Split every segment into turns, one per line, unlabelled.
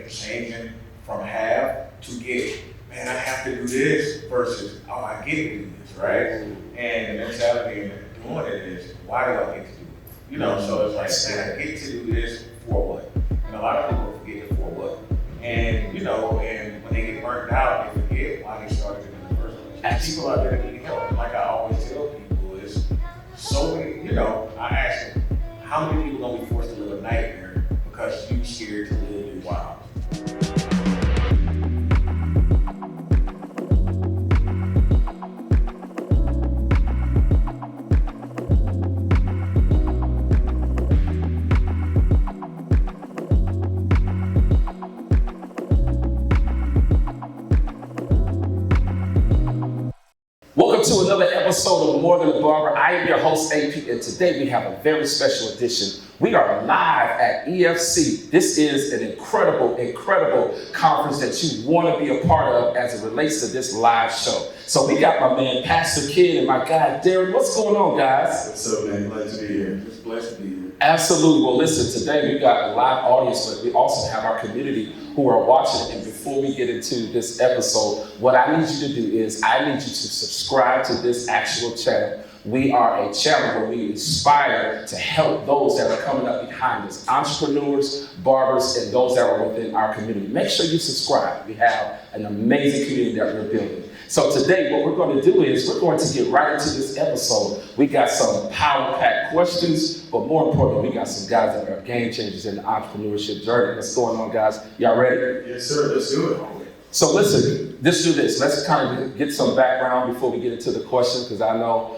think changing from have to get, man, I have to do this versus, oh, I get to do this, right? And the mentality in doing it is, why do I get to do it? You know, so it's like, man, I get to do this for what? And a lot of people forget for what. And, you know, and when they get burnt out, they forget why they started it in the first place. And people out there that need help, like I always tell people, is so many, you know, I ask them, how many people gonna be forced to live a nightmare because you scared to live in wild?
Welcome to another episode of More Than a Barber. I am your host, AP, and today we have a very special edition. We are live at EFC. This is an incredible conference that you want to be a part of as it relates to this live show. So we got my man, Pastor Kid, and my guy, Derek. What's going on, guys?
What's up, man? Glad to be here.
Just blessed to be here.
Absolutely. Well, listen, today we got a live audience, but we also have our community who are watching. And before we get into this episode, what I need you to do is I need you to subscribe to this actual channel. We are a channel where we inspire to help those that are coming up behind us, entrepreneurs, barbers, and those that are within our community. Make sure you subscribe. We have an amazing community that we're building. So today, what we're going to do is we're going to get right into this episode. We got some power-packed questions, but more importantly, we got some guys that are game changers in the entrepreneurship journey. What's going on, guys? Y'all ready?
Yes, sir. Let's do it.
So listen, let's do this. Let's kind of get some background before we get into the question, because I know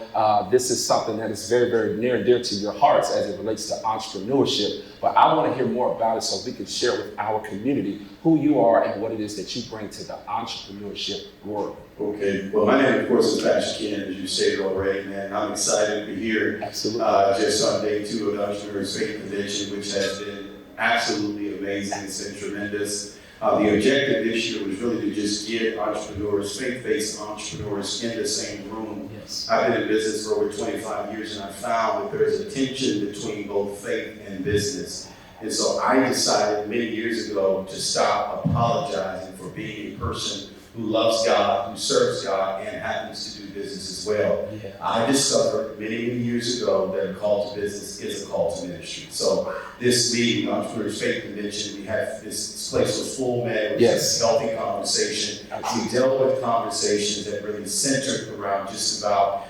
this is something that is very near and dear to your hearts as it relates to entrepreneurship. But I want to hear more about it so we can share with our community who you are and what it is that you bring to the entrepreneurship world.
Okay. Well, my name, of course, is Pastor Ken, as you stated already, man. I'm excited to be here.
Absolutely.
Just on day 2 of the Entrepreneurial Secrets Revealed, which has been absolutely amazing. It's been tremendous. The objective this year was really to just get entrepreneurs, faith-based entrepreneurs in the same room.
Yes.
I've been in business for over 25 years, and I found that there's a tension between both faith and business. And so I decided many years ago to stop apologizing for being a person who loves God, who serves God, and happens to do business as well.
Yeah.
I discovered many years ago that a call to business is a call to ministry. So this meeting, Entrepreneurial Faith Convention, we had this place was full, man. It was
Yes.
a healthy conversation. We dealt with conversations that really centered around just about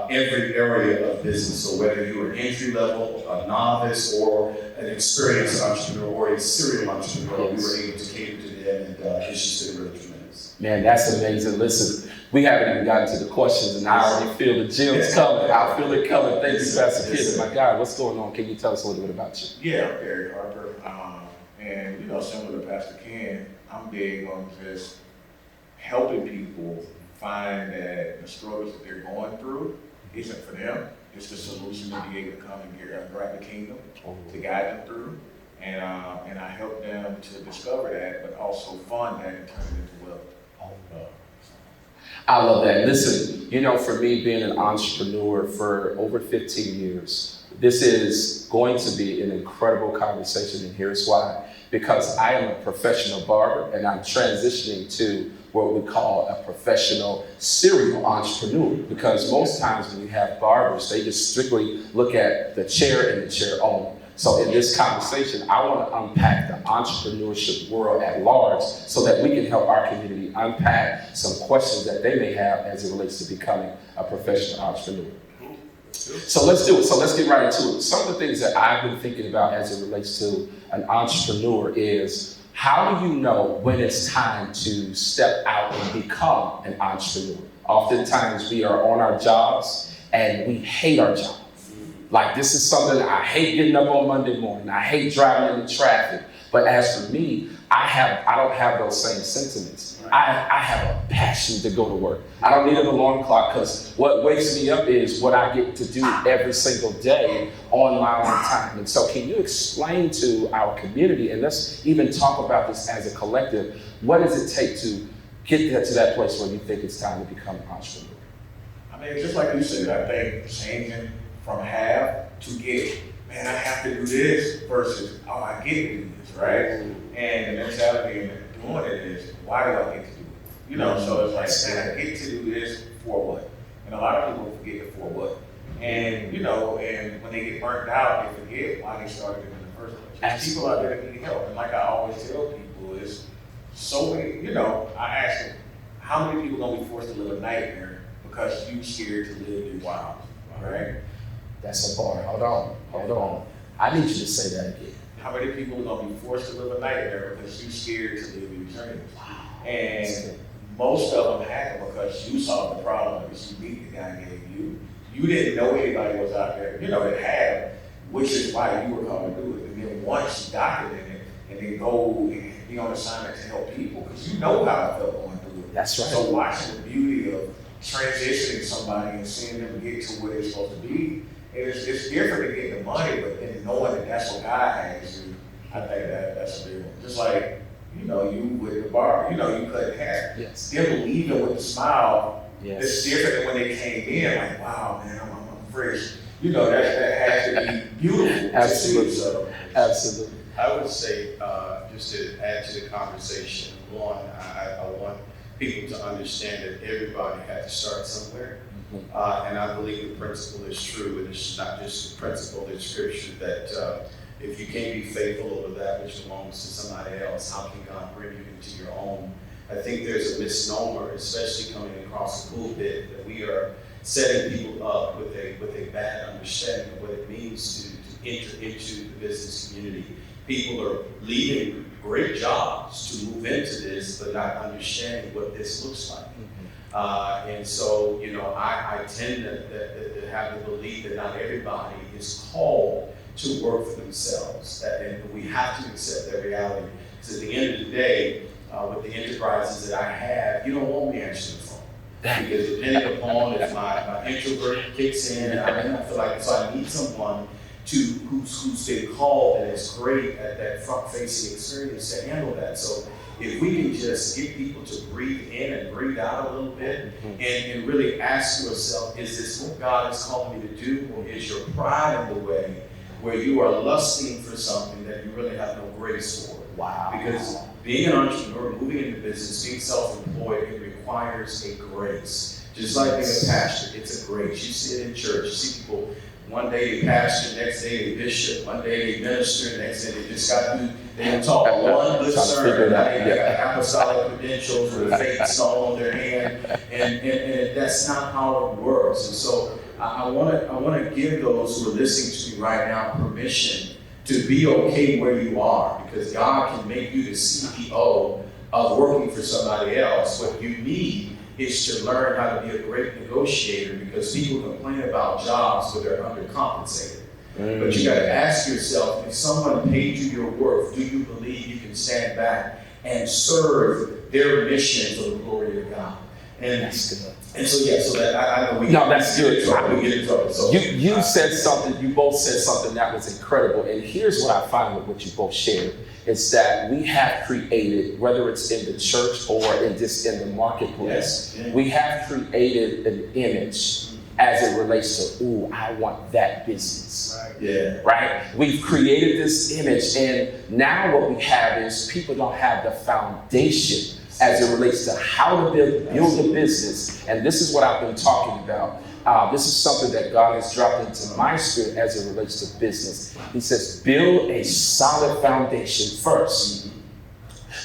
every area of business. So whether you were entry level, a novice, or an experienced entrepreneur, or a serial entrepreneur,
Yes.
we were able to cater to them, and it's just been really tremendous.
Man, that's amazing. Listen, we haven't even gotten to the questions, and I already feel the gems coming. I feel it coming. Thank you, Pastor Kid. My God, what's going on? Can you tell us a little bit about you?
Yeah, I'm Gary Harper. And, you know, similar to Pastor Ken, I'm big on just helping people find that the struggles that they're going through isn't for them. It's the solution to be able to come and grab the kingdom, to guide them through. And I help them to discover that, but also fund that and turn it into wealth.
I love that. Listen, you know, for me being an entrepreneur for over 15 years, this is going to be an incredible conversation, and here's why. Because I am a professional barber, and I'm transitioning to what we call a professional serial entrepreneur. Because most times when we have barbers, they just strictly look at the chair and the chair only. So in this conversation, I want to unpack the entrepreneurship world at large so that we can help our community unpack some questions that they may have as it relates to becoming a professional entrepreneur. So let's do it. So let's get right into it. Some of the things that I've been thinking about as it relates to an entrepreneur is, how do you know when it's time to step out and become an entrepreneur? Oftentimes we are on our jobs and we hate our job. Like, this is something that I hate getting up on Monday morning. I hate driving in the traffic. But as for me, I don't have those same sentiments. I have a passion to go to work. I don't need an alarm clock, because what wakes me up is what I get to do every single day on my own time. And so can you explain to our community, and let's even talk about this as a collective, what does it take to get to that place where you think it's time to become an entrepreneur?
I mean, just like you said, I think changing from have to get, man, I have to do this versus, oh, I get to do this, right? And the mentality in doing it is, why do I get to do it? You know, so it's like, man, I get to do this for what? And a lot of people forget the for what. And, you know, and when they get burnt out, they forget why they started it in the first place. There's people out there that need help. And like I always tell people, is so many, you know, I ask them, how many people gonna be forced to live a nightmare because you scared to live your wild, right?
That's a bar. Hold on. I need you to say that again.
How many people are gonna be forced to live a nightmare because you scared to live your dreams? And most of them happen because you solved the problem that this unique guy gave you. You didn't know anybody was out there, you know, that had it, which is why you were called to do it. And then once you document it, and then go and be on assignment to help people, because you know how it felt going through it.
That's right.
So watching the beauty of transitioning somebody and seeing them get to where they're supposed to be, it's different than getting the money, but then knowing that that's what God has you, I think that's a big one. Just like, you know, you with the barber, you know, you cut hair.
Yes.
Them leaving with a smile,
Yes.
it's different than when they came in, like, wow, man, I'm fresh. You know, that has to be beautiful.
Absolutely.
To see, so.
Absolutely.
I would say, just to add to the conversation, one, I want people to understand that everybody had to start somewhere. And I believe the principle is true, and it's not just the principle, it's scripture that if you can't be faithful over that which belongs to somebody else, how can God bring you into your own? I think there's a misnomer, especially coming across the pulpit, that we are setting people up with a bad understanding of what it means to enter into the business community. People are leaving great jobs to move into this, but not understanding what this looks like. And so, you know, I tend to have the belief that not everybody is called to work for themselves, and we have to accept that reality. Because at the end of the day, with the enterprises that I have, you don't want me answering the phone. Because depending upon if my introvert kicks in, I feel like, so I need someone who's been called and is great at that front-facing experience to handle that. So if we can just get people to breathe in and breathe out a little bit, and really ask yourself, is this what God is calling me to do, or is your pride in the way where you are lusting for something that you really have no grace for?
Wow.
Because being an entrepreneur, moving into business, being self-employed, it requires a grace. Just like being a pastor, it's a grace. You see it in church. You see people, one day they pastor, next day they bishop, one day they minister, next day they just got to, they can talk one good sermon, they got apostolic credentials with a faith stone on their hand, and that's not how it works. And so I want to give those who are listening to me right now permission to be okay where you are, because God can make you the CEO of working for somebody else. What you need is to learn how to be a great negotiator, because people complain about jobs where they're undercompensated. But you got to ask yourself, if someone paid you your worth, do you believe you can stand back and serve their mission for the glory of God? And that's good. And so, yeah, so that I know we
that's good.
We get in trouble. So,
you said something, you both said something that was incredible. And here's what I find with what you both shared, is that we have created, whether it's in the church or in the marketplace, we have created an image as it relates to, ooh, I want that business. Right? We've created this image, and now what we have is people don't have the foundation as it relates to how to build a business. And this is what I've been talking about. This is something that God has dropped into my spirit as it relates to business. He says, build a solid foundation first.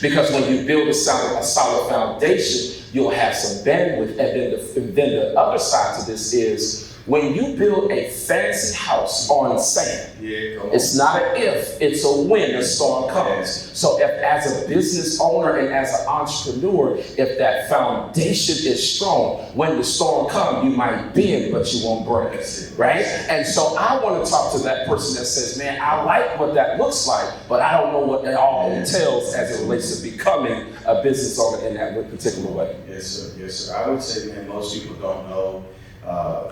Because when you build a solid foundation, you'll have some bandwidth. And then the other side to this is, when you build a fancy house on sand, it's not an if, it's a when the storm comes. So if as a business owner and as an entrepreneur, if that foundation is strong, when the storm comes, you might bend, but you won't break, right? And so I want to talk to that person that says, man, I like what that looks like, but I don't know what it all entails as it relates to becoming a business owner in that particular way.
Yes, sir. Yes, sir. I would say, man, most people don't know.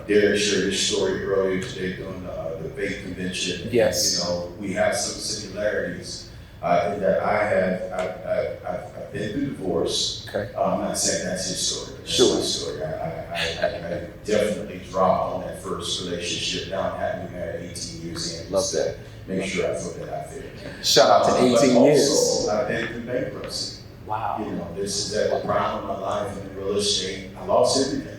Derek shared his story earlier today during the faith convention.
Yes.
You know, we have some similarities in that I've been through divorce.
Okay.
I'm not saying that's his story. That's
sure.
my story. I definitely dropped dropped on that first relationship. Now I'm happily married 18 years in.
Love that.
Make sure I throw that out there.
Shout out to 18 years.
Also, I've been through bankruptcy.
Wow.
You know, this is at the prime of my life in real estate. I lost everything.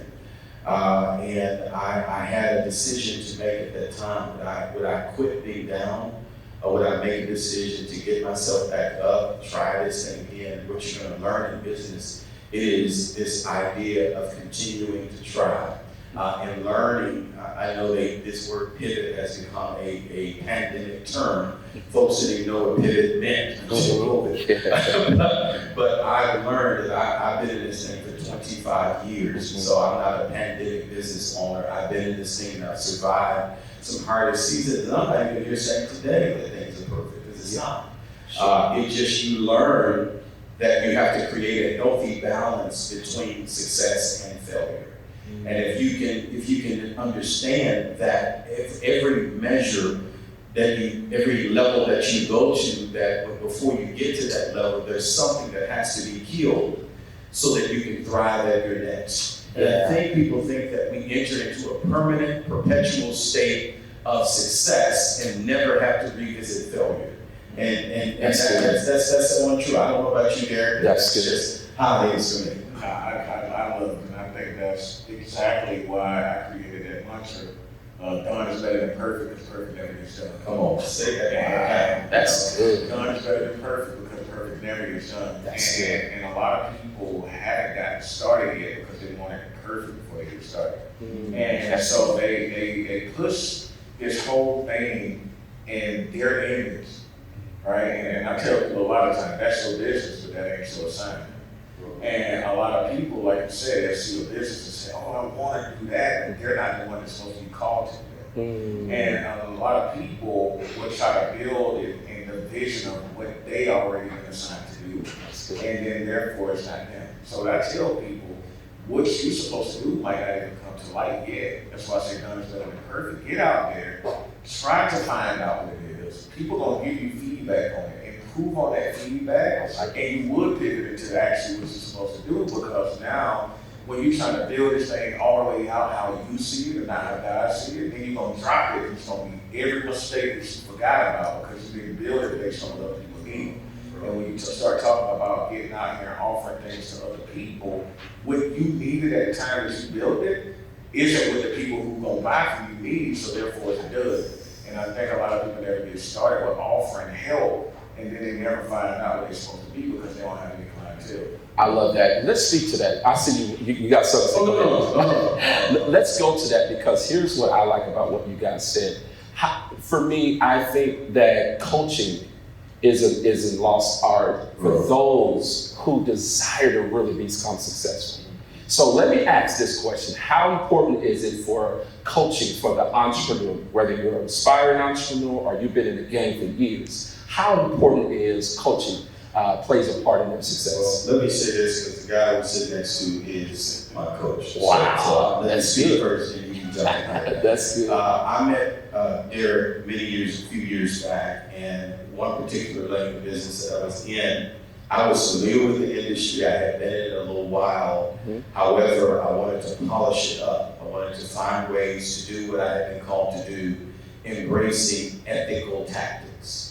And I had a decision to make at that time. Would I quit being down, or would I make a decision to get myself back up, try this thing again? What you're going to learn in business is this idea of continuing to try and learning. I know this word pivot has become a pandemic term. Folks didn't even know what pivot meant until COVID. But I've learned that I've been in this thing for 25 years, so I'm not a pandemic business owner. I've been in this thing and I've survived some hardest seasons. And I'm not even here saying today that things are perfect, because it's not. It's just you learn that you have to create a healthy balance between success and failure. And if you can understand that if every measure every level that you go to, that before you get to that level, there's something that has to be healed so that you can thrive at your next. And I think people think that we enter into a permanent, perpetual state of success and never have to revisit failure. And that's untrue. I don't know about you, Derek. That's just how it is for me.
I love it, and I think that's exactly why I created that mantra. Done is better than perfect, because perfect never gets done.
Come on, say that.
That's good.
Done is better than perfect, because perfect never gets done. And a lot of people haven't gotten started yet because they want it perfect before they get started. And so they push this whole thing in their image, right? And I tell people a lot of times, that's your business, but that ain't your assignment. And a lot of people, like you said, they see a business and say, oh, I want to do that, and they're not the one that's supposed to be called to do that. And a lot of people will try to build it in the vision of what they already been assigned to do. And then therefore it's not them. So I tell people, what you're supposed to do might not even come to light yet. That's why I say done is better than perfect. Get out there, try to find out what it is. People gonna give you feedback on it. Improve on that feedback, and you would pivot into actually what you're supposed to do, because now when you're trying to build this thing all the way out how you see it and not how God see it, then you're gonna drop it. It's gonna be every mistake that you forgot about because you didn't build it based on what other people need. And when you start talking about getting out here and offering things to other people, what you needed at the time that you built it isn't what the people who gonna buy from you need, so therefore it's good. And I think a lot of people never get started with offering help, and then they never find out what they're supposed to be because they don't have any clientele.
I love that. Let's speak to that. I see you got something.
No.
Let's go to that, because here's what I like about what you guys said. For me, I think that coaching is a lost art for those who desire to really become successful. So let me ask this question. How important is it for coaching for the entrepreneur, whether you're an aspiring entrepreneur or you've been in the game for years? How important is coaching plays a part in their success?
Well, let me say this, because the guy I'm sitting next to is my coach.
Wow,
so
that's good.
First, and you can jump in.
That's good.
I met Derek a few years back, and one particular lane of business that I was in, I was familiar with the industry. I had been in it a little while. However, I wanted to polish it up. I wanted to find ways to do what I had been called to do, embracing ethical tactics.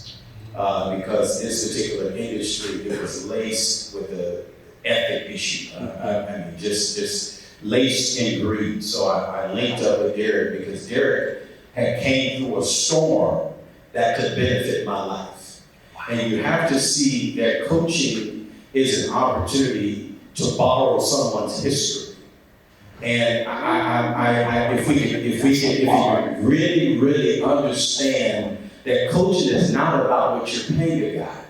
Because this particular industry, it was laced with the ethic issue. I mean, just laced in greed. So I linked up with Derek because Derek had came through a storm that could benefit my life. And you have to see that coaching is an opportunity to borrow someone's history. And if we can really understand that coaching is not about what you're paying a guy.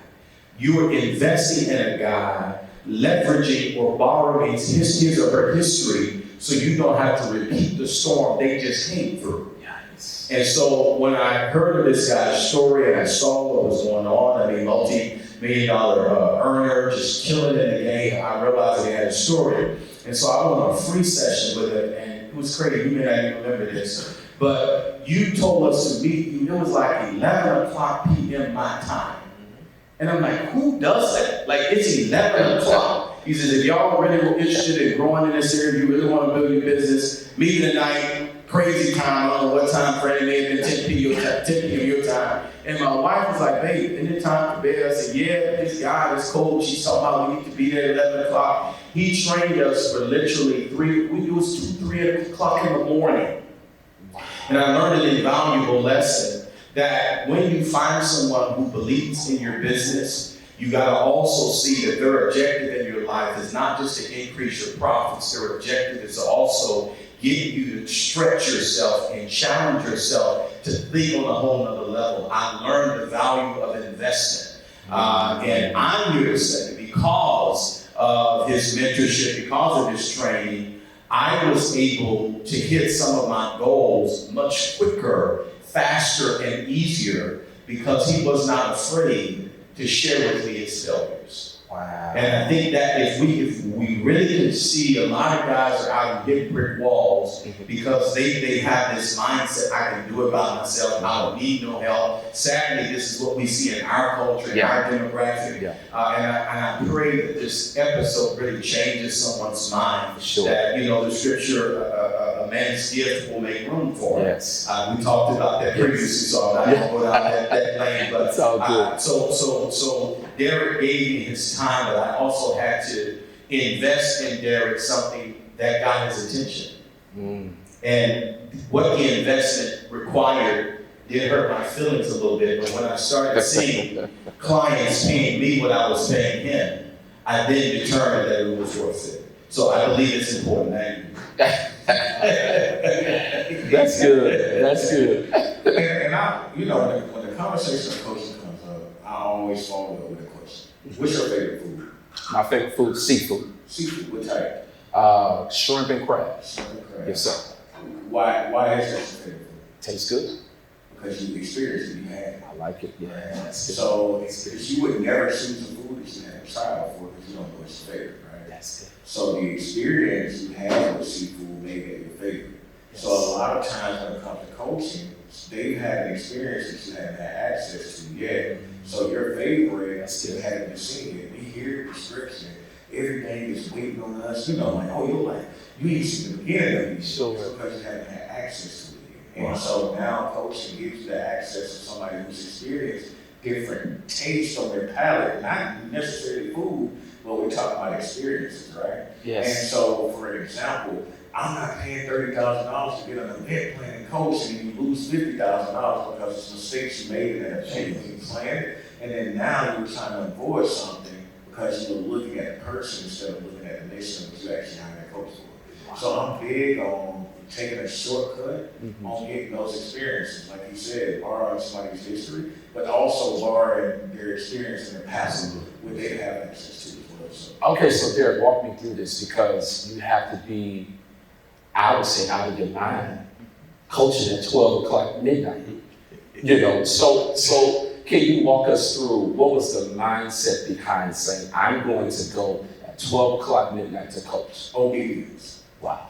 You are investing in a guy, leveraging or borrowing his or her history so you don't have to repeat the storm they just came through. Yes. And so when I heard of this guy's story and I saw what was going on, I mean, multi-million-dollar earner, just killing in the game, I realized he had a story. And so I went on a free session with him, and it was crazy. You may not even remember this. But you told us to meet, it was like 11 o'clock p.m. my time. And I'm like, who does that? Like, it's 11 o'clock. He says, if y'all really were interested in growing in this area, you really want to build your business, meet me tonight, crazy time. I don't know what time frame it may have been 10 p.m. your time. And my wife was like, babe, isn't it time for bed? I said, yeah, but this guy is cold. She's talking about we need to be there at 11 o'clock. He trained us for literally it was 2, 3 o'clock in the morning. And I learned an invaluable lesson that when you find someone who believes in your business, you got to also see that their objective in your life is not just to increase your profits. Their objective is to also get you to stretch yourself and challenge yourself to think on a whole nother level. I learned the value of investment. And I'm here to say, because of his mentorship, because of his training, I was able to hit some of my goals much quicker, faster, and easier because he was not afraid to share with me his failures.
Wow.
And I think that if we really can see, a lot of guys are out and hitting brick walls because they have this mindset, I can do it by myself, I don't need no help. Sadly, this is what we see in our culture, in our demographic.
Yeah.
And I pray that this episode really changes someone's mind.
Sure.
That, the scripture, a man's gift will make room for it.
Yes.
We talked about that previously, so I'm not going to go down that lane. But
it's all good.
So Derek gave me his time, but I also had to invest in Derek something that got his attention. And what the investment required did hurt my feelings a little bit, but when I started seeing clients paying me what I was paying him, I then determined that it was worth it. So I believe it's important.
That's good. That's good.
And I, when the conversation of coaching comes up, I always follow up with a question. What's your favorite food?
My favorite food, seafood.
Seafood, what type?
Shrimp and crabs.
Shrimp and crabs.
Yes, sir.
Why is that your favorite food?
Tastes good.
Because you experienced it, you had.
I like it. Yeah. That's good.
So because you would never choose a food that you haven't tried before because you don't know what's your favorite, right?
That's good.
So the experience you had with seafood made it your favorite. Yes. So a lot of times when it comes to coaching, they've had an experience that you haven't had access to yet. So your favorite still haven't been seen yet. We hear the description, everything is waiting on us. Like, oh, you ain't seen the beginning of it
sure.
because you haven't had access to it yet. And so now coaching gives you the access to somebody who's experienced different tastes on their palate, not necessarily food, but we're talking about experiences, right?
Yes.
And so, for example, I'm not paying $30,000 to get an event planning coach and you lose $50,000 because it's mistakes you made in that event you planned. And then now you're trying to avoid something because you're looking at the person instead of looking at the mission that you actually hired a coach for. Wow. So I'm big on taking a shortcut on getting those experiences. Like you said, borrowing somebody's history, but also borrowing their experience and their past, what they have access to as well. So.
Okay, so Derek, walk me through this because you have to be, I would say, out of your mind, coaching at 12 o'clock midnight. So can you walk us through what was the mindset behind saying, I'm going to go at 12 o'clock midnight to coach?
Obedience.
Wow.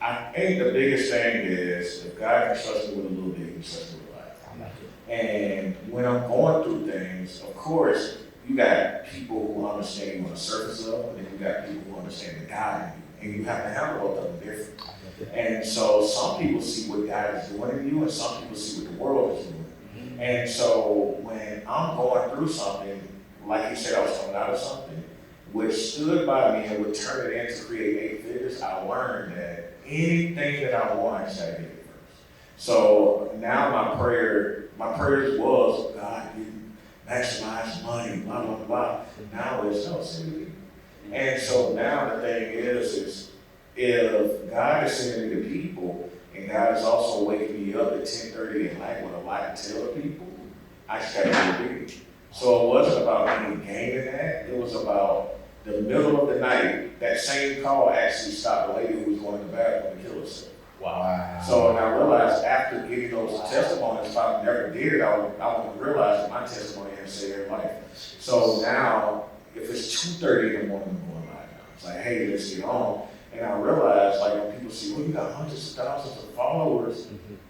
I think the biggest thing is if God can trust me with a little bit, he can trust me with life.
I like it.
And when I'm going through things, of course, you got people who understand you on a surface level, and then you got people who understand the God in you. And you have to handle both of them different. And so some people see what God is doing in you, and some people see what the world is doing. And so when I'm going through something, like you said, I was coming out of something, which stood by me and would turn it in to create 8 figures, I learned that anything that I want, I just gotta get it first. So now my prayers was, God, you maximize money, blah, blah, blah. Now it's no, send me. And so now the thing is if God is sending me to people, and God is also waking me up at 10:30 at night with a lot to tell people, I just got to be obedient. So it wasn't about me gaining that. It was about the middle of the night. That same call actually stopped a lady who was going to the bathroom to kill herself.
Wow.
So and I realized after getting those testimonies, if I never did it, I would realize that my testimony had saved her life. So now, if it's 2:30 in the morning, I'm going live now. It's like, hey, let's get on. And I realized, like, when people see, well, you got hundreds of thousands of followers.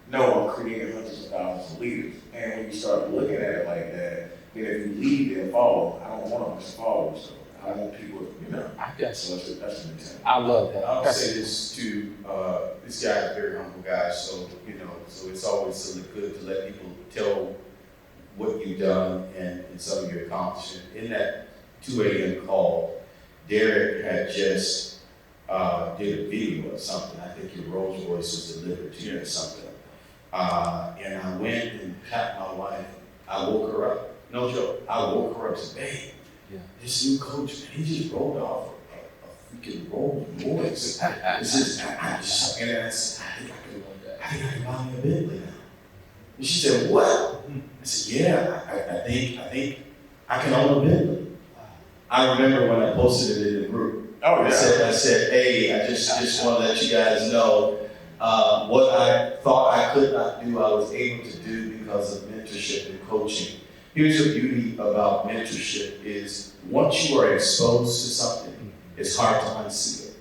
No, I'm creating hundreds of thousands of leaders. And when you start looking at it like that, then if you lead, they'll follow. I don't want a bunch of followers, though. I want people, you know.
I guess.
So that's the mentality.
I love that.
I'll say this too, this guy is a very humble guy, so, so it's always sort of good to let people tell what you've done and some of your accomplishments. In that 2 a.m. call, Derek had just did a video or something. I think your Rolls Royce was delivered to you or something. And I went and tapped my wife. I woke her up. No joke. I woke her up and said, "Babe, this new coach, man, he just rolled off a freaking Rolls Royce." This is, I said, I think I can buy me a Bentley now. And she said, "What?" I said, "Yeah, I think I can own a Bentley." I remember when I posted it in the group.
Oh, yeah.
I said, "Hey, I just want to let you guys know what I thought I could not do, I was able to do because of mentorship and coaching." Here's the beauty about mentorship is once you are exposed to something, it's hard to unsee it.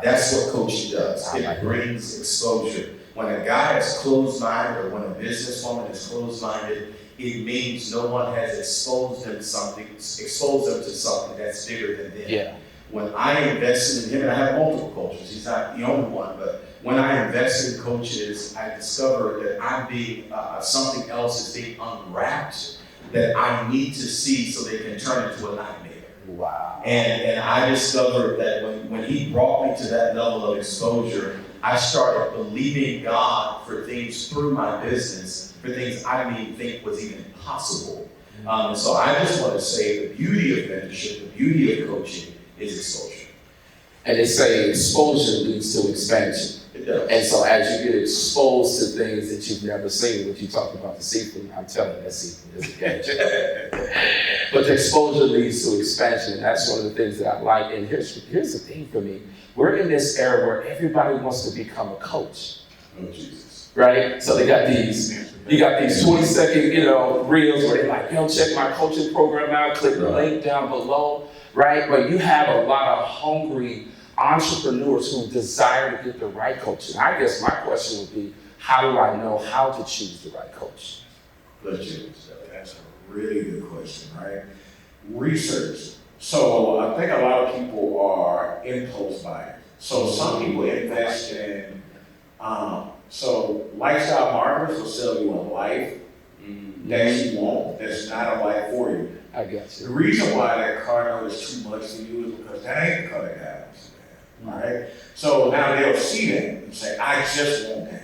That's what coaching does. It brings exposure. When a guy is closed-minded or when a businesswoman is closed-minded, it means no one has exposed them to something that's bigger than them.
Yeah.
When I invested in him, and I have multiple coaches, he's not the only one, but when I invested in coaches, I discovered that I'm being, something else is being unwrapped that I need to see so they can turn into a nightmare.
Wow.
And I discovered that when he brought me to that level of exposure, I started believing God for things through my business, for things I didn't even think was even possible. So I just want to say the beauty of mentorship, the beauty of coaching is exposure.
And they say exposure leads to expansion.
It does.
And so as you get exposed to things that you've never seen, what you talked about the seafood, I'm telling you, that seafood is a catch. But the exposure leads to expansion, and that's one of the things that I like. And here's the thing for me. We're in this era where everybody wants to become a coach.
Oh, Jesus.
Right? So you got these 20-second, reels where they're like, "Yo, check my coaching program out, click the link down below," right? But you have a lot of hungry entrepreneurs who desire to get the right coaching. I guess my question would be, how do I know how to choose the right coach?
That's a really good question, right? Research. So I think a lot of people are impulse buyers. So some people invest in, so lifestyle marketers will sell you a life that you want, that's not a life for you.
I guess.
The reason why that car note is too much for you is because that ain't the car that God wants to have, all right? So now they'll see that and say, "I just want that."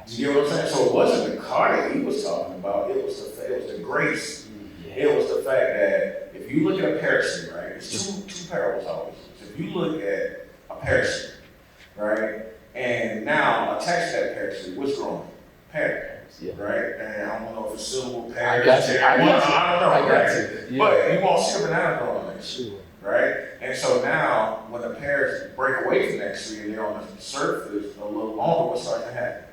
You get what I'm saying? So it wasn't the car that he was talking about, it was the grace. It was the fact that if you look at a parachute, right, it's two parables always. So if you look at a parachute, right, and now attached to that parachute, what's growing? Parachute.
Yeah.
Right? And I don't know if it's silver,
I
pear,
got you.
I don't know, right?
Yeah.
But you want to see a banana growing there.
Sure.
Right? And so now, when the pears break away from that tree and they're on the surface a little longer, what starts to happen?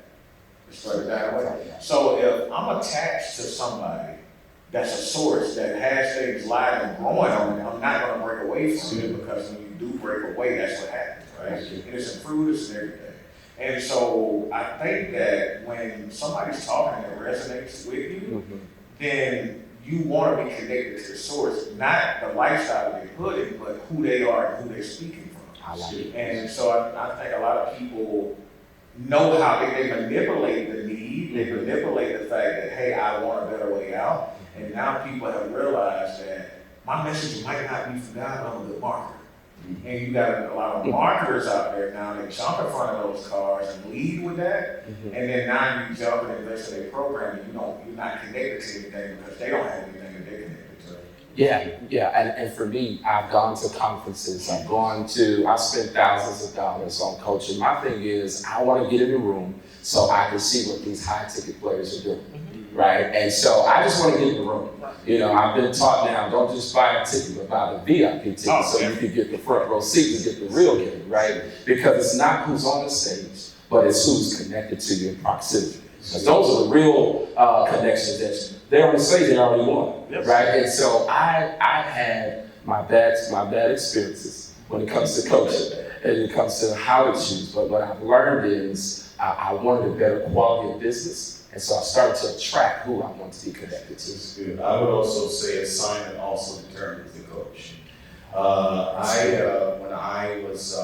It starts to die away. So if I'm attached to somebody that's a source that has things live and growing on it, I'm not going to break away from it, because when you do break away, that's what happens, right? And it's in fruit, it's in everything. And so I think that when somebody's talking that resonates with you, then you want to be connected to the source, not the lifestyle they put in, but who they are and who they're speaking from.
I like it.
And so I think a lot of people know how they manipulate the need, they manipulate the fact that, hey, I want a better way out. And now people have realized that my message might not be for God, but I'm a good marketer. And you got a lot of marketers out there now that jump in front of those cars and lead with that. And then now you jump and invest in their program and you're not connected to anything because they don't have anything that they're connected to.
Yeah. And for me, I've gone to conferences, I spent thousands of dollars on coaching. My thing is, I want to get in the room so I can see what these high ticket players are doing. Right? And so I just want to get in the room. I've been taught now, don't just buy a ticket, but buy the VIP ticket so you can get the front row seat and get the real game, right? Because it's not who's on the stage, but it's who's connected to you in proximity. Because those are the real connections that they're on the stage, they already won, right? And so I've had my bad experiences when it comes to coaching and it comes to how to choose. But what I've learned is I wanted a better quality of business. And so I started to attract who I want to be connected to.
That's good. I would also say assignment also determines the coach. When I was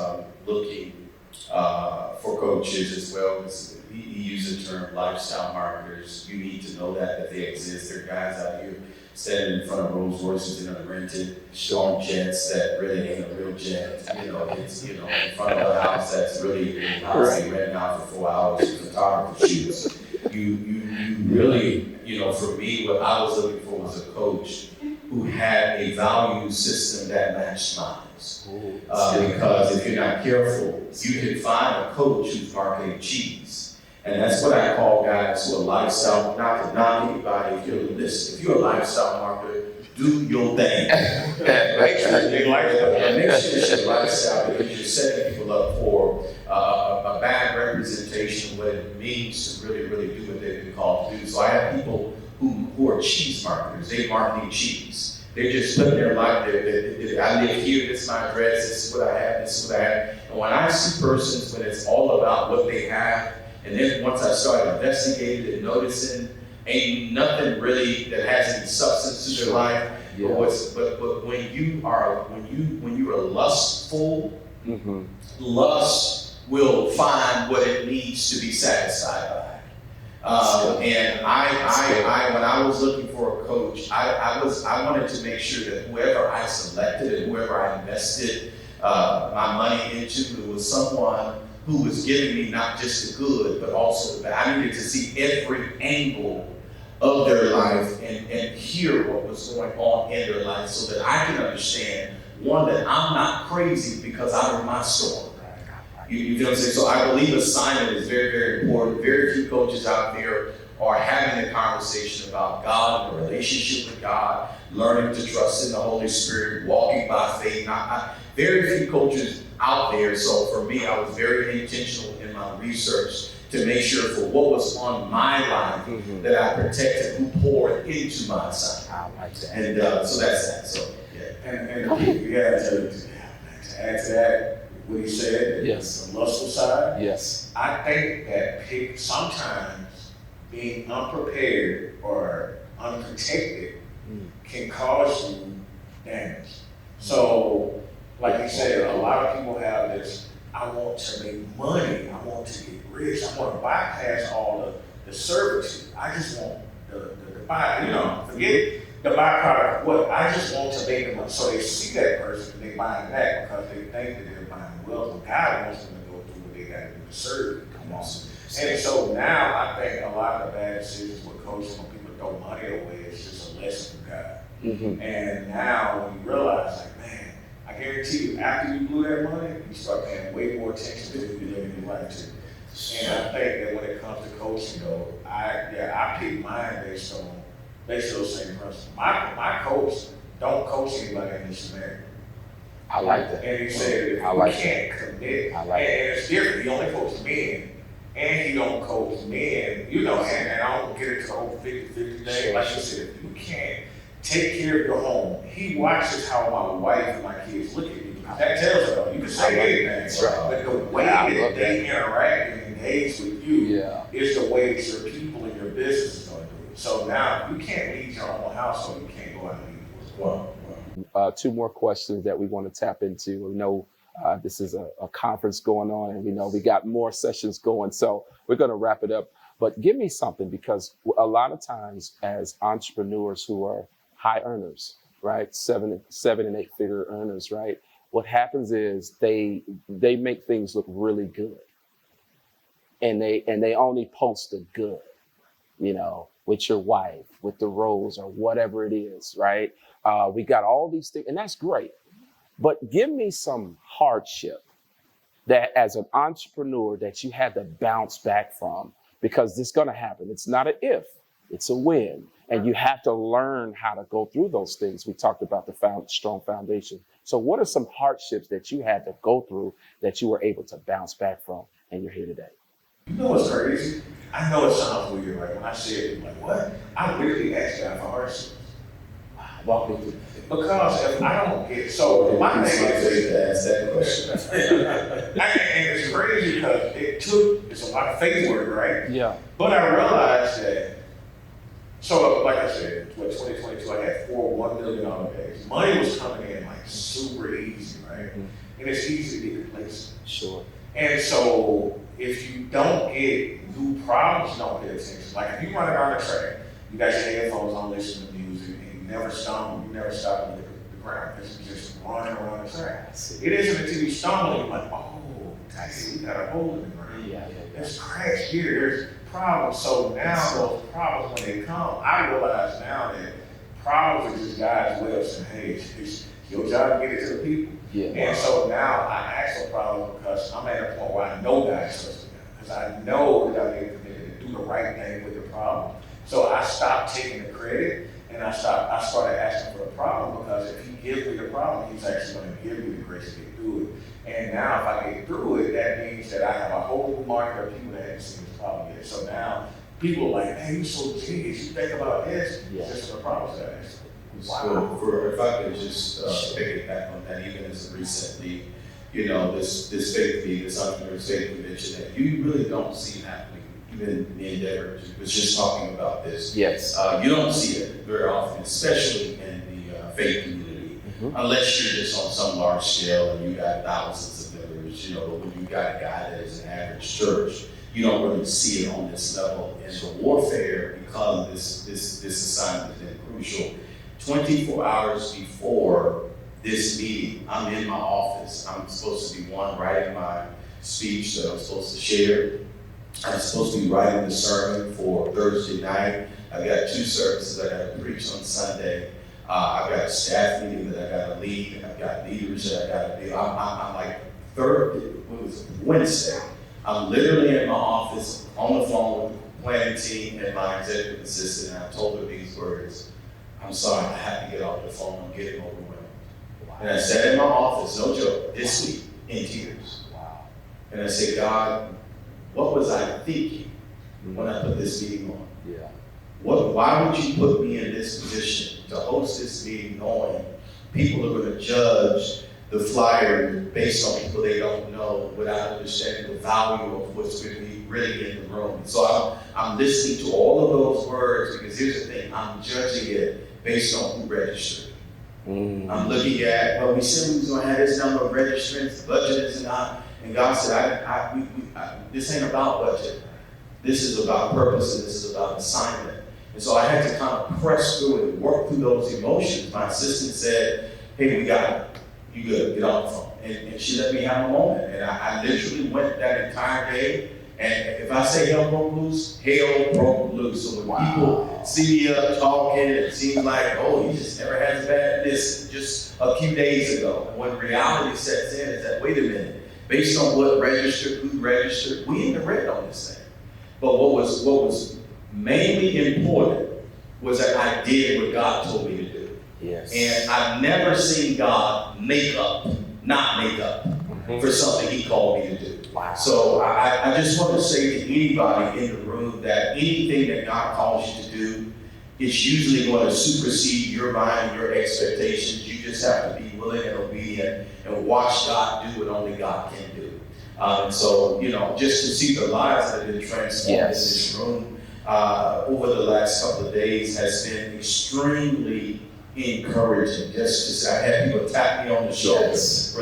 looking for coaches as well, he used the term lifestyle marketers. You need to know that they exist. There are guys out here standing in front of Rolls Royces in a rented storm jets that really ain't a real jet. It's in front of a house that's really honestly renting out for 4 hours for photography shoots. You really, for me, what I was looking for was a coach who had a value system that matched mine. Because if you're not careful, you can find a coach who's marketing cheese. And that's what I call guys who are lifestyle, not to knock anybody. If you're a lifestyle marketer, do your thing. Make sure it's your lifestyle, because you're setting people up for a bad representation of what it means to really, really do what they've been called to do. So I have people who are cheese marketers. They market cheese. They're just putting their life there. I live here, this is my address, this is what I have, this is what I have. And when I see persons, when it's all about what they have, and then once I start investigating and noticing, ain't nothing really that has any substance to their life. Yeah. But when you are lustful, lust will find what it needs to be satisfied by. And I when I was looking for a coach, I wanted to make sure that whoever I selected and whoever I invested my money into, it was someone who was giving me not just the good, but also the bad. I needed to see every angle of their life and hear what was going on in their life, so that I can understand, one, that I'm not crazy because I'm in my storm. You know what I'm saying? So I believe assignment is very, very important. Very few coaches out there are having a conversation about God and the relationship with God, learning to trust in the Holy Spirit, walking by faith. Very few coaches out there. So for me, I was very intentional in my research to make sure for what was on my life that I protected who poured into my assignment. I like that. And so that's that. So yeah.
And yeah, to add to that, what he said,
yes,
the lustful side.
Yes,
I think that sometimes being unprepared or unprotected can cause you damage. So, like you said, a lot of people have this, I want to make money, I want to get rich, I want to bypass all the servitude. I just want the buy, forget the byproduct. What I just want to make the money. So they see that person and they buy that because they think that they're buying wealth. But God wants them to go through what they got to do to serve. Come on. And so now I think a lot of the bad decisions with coaching, when people throw money away, it's just a lesson from God. And now when you realize, like, man, I guarantee you, after you blew that money, you start paying way more attention to who you're living your life to. And I think that when it comes to coaching, though, I pick mine based on those same principles. My coach don't coach anybody in this scenario.
I like that.
And he said, if you can't commit, and it's different. He only coaches men, and he don't coach men, and I don't get into the whole 50-50 thing. Like you said, if you can't take care of your home, he watches how my wife and my kids look at me. That tells you, though. You can say anything, but the way that they interact and engage with you is the way that your people and your business is going to do it. So now, you can't leave your own household, you can't go out and leave it as well.
Two more questions that we want to tap into. We know this is a conference going on, and we know we got more sessions going, so we're going to wrap it up. But give me something, because a lot of times as entrepreneurs who are high earners, right, seven and eight figure earners, right, what happens is they make things look really good, and they only post the good, with your wife, with the rose, or whatever it is, right? We got all these things, and that's great. But give me some hardship that as an entrepreneur that you had to bounce back from, because it's going to happen. It's not an if, it's a when. And you have to learn how to go through those things. We talked about the strong foundation. So what are some hardships that you had to go through that you were able to bounce back from, and you're here today?
You know what's crazy? I know it sounds weird, right? When I say it, like, what? I really asked God for hardships. Walk me through. Because if I don't get my thing is to ask that question. And it's crazy because it's a lot of faith work, right?
Yeah.
But I realized that, so like I said, 2022, I had 4 $1 million days. Money was coming in like super easy, right? And it's easy to get complacent.
Sure.
And so if you don't get new problems, you don't pay attention. Like if you run around the track, you got your headphones on, listening to music, and you never stumble, you never stop and look at the ground because you're just running around the track. It isn't until you stumble, you're like, oh, dang, we got a hole in the ground. There's cracks here, there's problems. So now those problems, when they come, I realize now that problems are just God's way of saying, hey, it's your job to get it to the people. And so now I ask for problems because I'm at a point where I know God trusts me. Because I know that I get committed to do the right thing with the problem. So I stopped taking the credit and I started asking for the problem, because if he gives me the problem, he's actually going to give me the grace to get through it. And now if I get through it, that means that I have a whole new market of people that haven't seen this problem yet. So now people are like, hey, you're so genius, you think about this, just for the problems that I asked.
Wow. So if I could just pick it back on that, even as recently, this faith meeting, this entrepreneurial faith convention that you really don't see happening. Even the Endeavor was just talking about this.
Yes.
You don't see it very often, especially in the faith community, unless you're just on some large scale and you got thousands of members. But when you got a guy that is an average church, you don't really see it on this level. And the warfare, because of this assignment has been crucial. 24 hours before this meeting, I'm in my office. I'm supposed to be writing my speech that I'm supposed to share. I'm supposed to be writing the sermon for Thursday night. I've got 2 services I got to preach on Sunday. I've got a staff meeting that I got to lead. I've got leaders that I got to do. I'm like Wednesday. I'm literally in my office on the phone with the planning team and my executive assistant, and I told her these words. I'm sorry, I have to get off the phone. I'm getting overwhelmed. And I sat in my office, no joke, this week, in tears. And I said, God, what was I thinking when I put this meeting on? Why would you put me in this position to host this meeting knowing people are going to judge the flyer based on people they don't know without understanding the value of what's really in the room? So I'm listening to all of those words, because here's the thing, I'm judging it based on who registered. I'm looking at, well, we said we was going to have this number of registrants, the budget is not, and God said, this ain't about budget. This is about purpose, and this is about assignment. And so I had to kind of press through and work through those emotions. My assistant said, hey, we got it. You good, get off the phone. And she let me have a moment. And I literally went that entire day. And if I say hell broke loose, hell broke loose. So when people see me up talking, it seems like, oh, he just never has a bad this just a few days ago. And when reality sets in, is that, wait a minute, based on what registered, who registered, we in the red on this thing. But what was mainly important was that I did what God told me to do. And I've never seen God not make up for something he called me to do. So I just want to say to anybody in the room that anything that God calls you to do, it's usually going to supersede your mind and your expectations. You just have to be willing and obedient and watch God do what only God can do. And so, just to see the lives that have been transformed in this room over the last couple of days has been extremely encouraging. I had people tap me on the shoulder,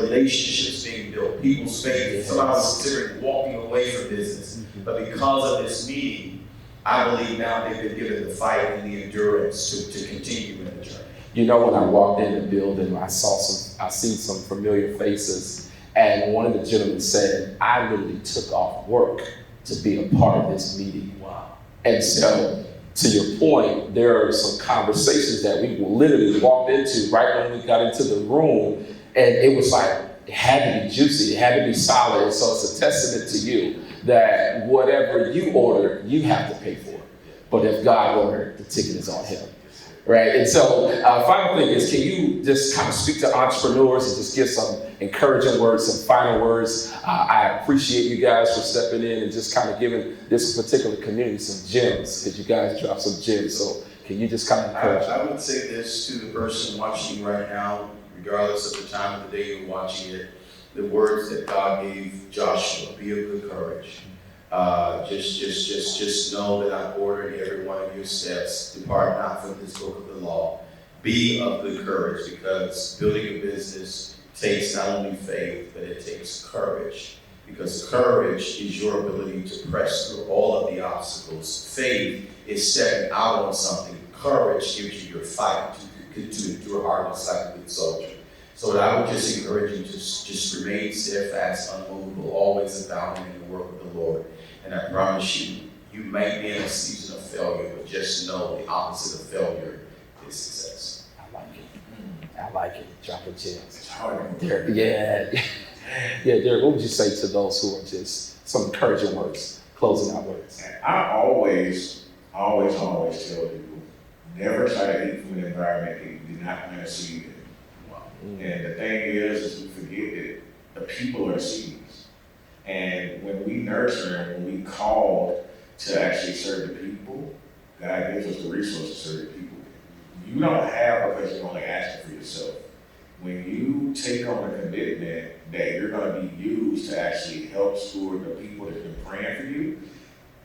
relationships being built, people's faith. Somebody was considering walking away from business. But because of this meeting, I believe now they've been given the fight and the endurance to continue in the journey.
When I walked in the building, I seen some familiar faces, and one of the gentlemen said, I literally took off work to be a part of this meeting.
Wow.
And so, to your point, there are some conversations that we literally walked into right when we got into the room, and it was like, it had to be juicy, it had to be solid. And so it's a testament to you that whatever you order, you have to pay for it. But if God ordered, the ticket is on him. Right? And so, final thing is, can you just kind of speak to entrepreneurs and just give some encouraging words, some final words? I appreciate you guys for stepping in and just kind of giving this particular community some gems, because you guys dropped some gems. So can you just kind of encourage them?
I would say this to the person watching right now, regardless of the time of the day you're watching it, the words that God gave Joshua: be of good courage. Just know that I've ordered every one of your steps. Depart not from this book of the law. be of good courage, because building a business takes not only faith, but it takes courage. Because courage is your ability to press through all of the obstacles. Faith is stepping out on something. Courage gives you your fight to endure hardness like a good soldier. So I would just encourage you to just remain steadfast, unmovable, always abounding in the work of the Lord. And I promise you, you may be in a season of failure, but just know the opposite of failure is success.
I like it. I like it. Dropping gems.
It's hard.
Derek, yeah. Yeah, Derek, what would you say to those who are just some encouraging words, closing out words?
I always tell people, never try to eat from an environment that you did not plant a seed in. And the thing is we forget that the people are the seeds. And when we nurture and when we call to actually serve the people, God gives us the resources to serve the people. You don't have because you're only asking for yourself. When you take on a commitment that you're going to be used to actually help steward the people that's been praying for you,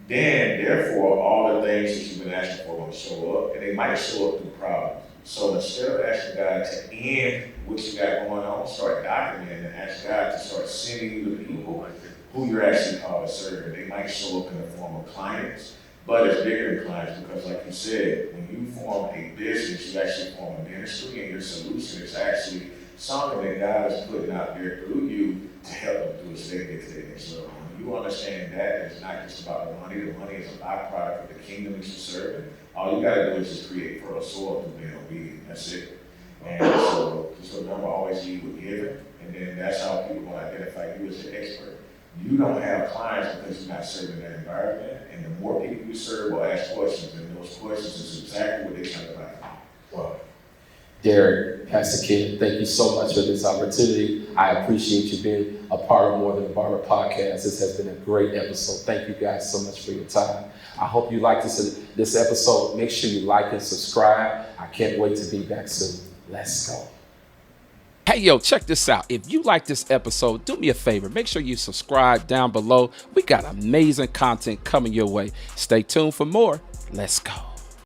then therefore all the things that you've been asking for are going to show up, and they might show up through problems. So instead of asking God to end what you got going on, start documenting and ask God to start sending you the people who you're actually called to serve. They might show up in the form of clients, but it's bigger than clients because, like you said, when you form a business, you actually form a ministry, and your solution is actually something that God is putting out there through you to help them do it so they get to the next level. When you understand that it's not just about the money is a byproduct of the kingdom that you're serving. All you gotta do is just create fertile soil through being obedient. That's it. And so just remember, always lead with giving, and then that's how people will identify you as an expert. You don't have clients because you're not serving that environment, and the more people you serve will ask questions, and those questions is exactly what they talk about. Wow.
Derek, Pastor Ken, thank you so much for this opportunity. I appreciate you being a part of More Than a Barber podcast. This has been a great episode. Thank you guys so much for your time. I hope you liked this episode. Make sure you like and subscribe. I can't wait to be back soon. Let's go. Hey, yo, check this out. If you like this episode, do me a favor. Make sure you subscribe down below. We got amazing content coming your way. Stay tuned for more. Let's go.